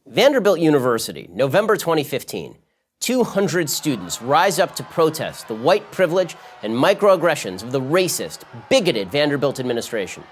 Vanderbilt University, November 2015. 200 students rise up to protest the white privilege and microaggressions of the racist, bigoted Vanderbilt administration.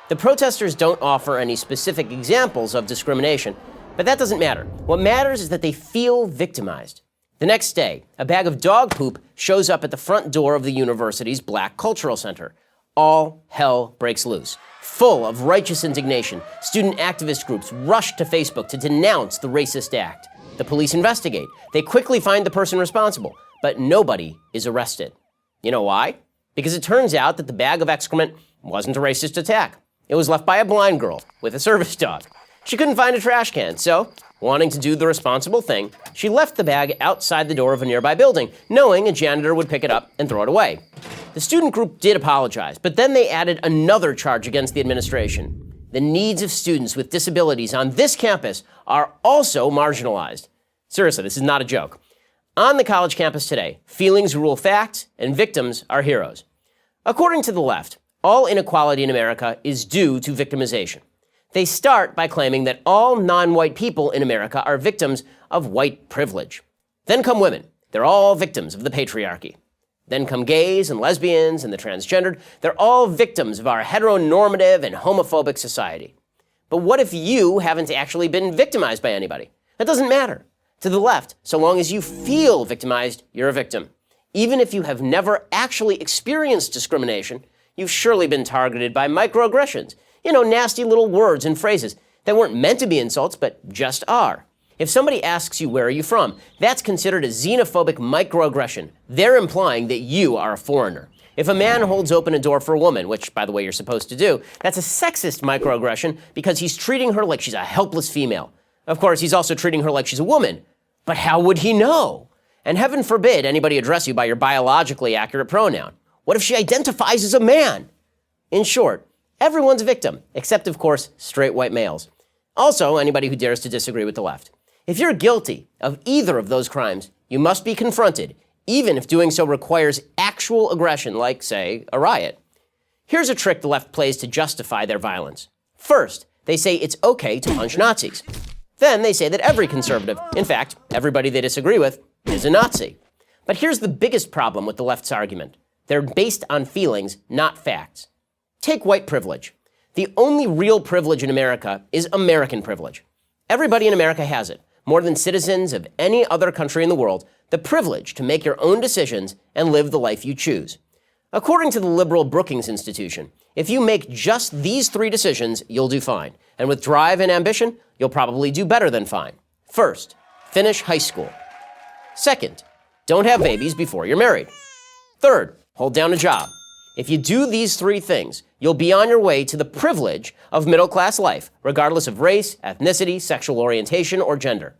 The protesters don't offer any specific examples of discrimination, but that doesn't matter. What matters is that they feel victimized. The next day, a bag of dog poop shows up at the front door of the university's Black Cultural Center. All hell breaks loose. Full of righteous indignation, student activist groups rush to Facebook to denounce the racist act. The police investigate. They quickly find the person responsible, but nobody is arrested. You know why? Because it turns out that the bag of excrement wasn't a racist attack. It was left by a blind girl with a service dog. She couldn't find a trash can, so, wanting to do the responsible thing, she left the bag outside the door of a nearby building, knowing a janitor would pick it up and throw it away. The student group did apologize, but then they added another charge against the administration. The needs of students with disabilities on this campus are also marginalized. Seriously, this is not a joke. On the college campus today, feelings rule facts and victims are heroes. According to the left, all inequality in America is due to victimization. They start by claiming that all non-white people in America are victims of white privilege. Then come women. They're all victims of the patriarchy. Then come gays and lesbians and the transgendered. They're all victims of our heteronormative and homophobic society. But what if you haven't actually been victimized by anybody? That doesn't matter. To the left, so long as you feel victimized, you're a victim. Even if you have never actually experienced discrimination, you've surely been targeted by microaggressions. Nasty little words and phrases that weren't meant to be insults, but just are. If somebody asks you, where are you from, that's considered a xenophobic microaggression. They're implying that you are a foreigner. If a man holds open a door for a woman, which, by the way, you're supposed to do, that's a sexist microaggression because he's treating her like she's a helpless female. Of course, he's also treating her like she's a woman. But how would he know? And heaven forbid anybody address you by your biologically accurate pronoun. What if she identifies as a man? In short, everyone's a victim, except, of course, straight white males. Also, anybody who dares to disagree with the left. If you're guilty of either of those crimes, you must be confronted, even if doing so requires actual aggression, like, say, a riot. Here's a trick the left plays to justify their violence. First, they say it's okay to punch Nazis. Then they say that every conservative, in fact, everybody they disagree with, is a Nazi. But here's the biggest problem with the left's argument. They're based on feelings, not facts. Take white privilege. The only real privilege in America is American privilege. Everybody in America has it, more than citizens of any other country in the world, the privilege to make your own decisions and live the life you choose. According to the liberal Brookings Institution, if you make just these 3 decisions, you'll do fine. And with drive and ambition, you'll probably do better than fine. First, finish high school. Second, don't have babies before you're married. Third, hold down a job. If you do these 3 things, you'll be on your way to the privilege of middle-class life, regardless of race, ethnicity, sexual orientation, or gender.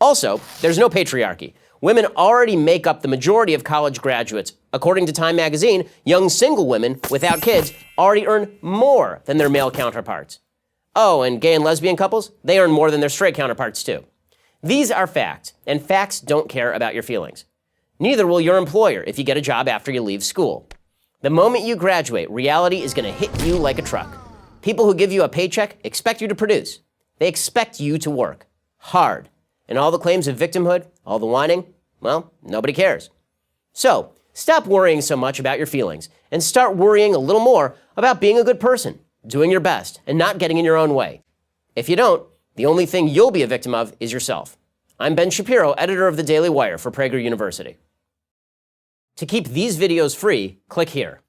Also, there's no patriarchy. Women already make up the majority of college graduates. According to Time magazine, young single women without kids already earn more than their male counterparts. Oh, and gay and lesbian couples, they earn more than their straight counterparts too. These are facts, and facts don't care about your feelings. Neither will your employer if you get a job after you leave school. The moment you graduate, reality is going to hit you like a truck. People who give you a paycheck expect you to produce. They expect you to work hard. And all the claims of victimhood, all the whining, well, nobody cares. So, stop worrying so much about your feelings and start worrying a little more about being a good person, doing your best, and not getting in your own way. If you don't, the only thing you'll be a victim of is yourself. I'm Ben Shapiro, editor of the Daily Wire for Prager University. To keep these videos free, click here.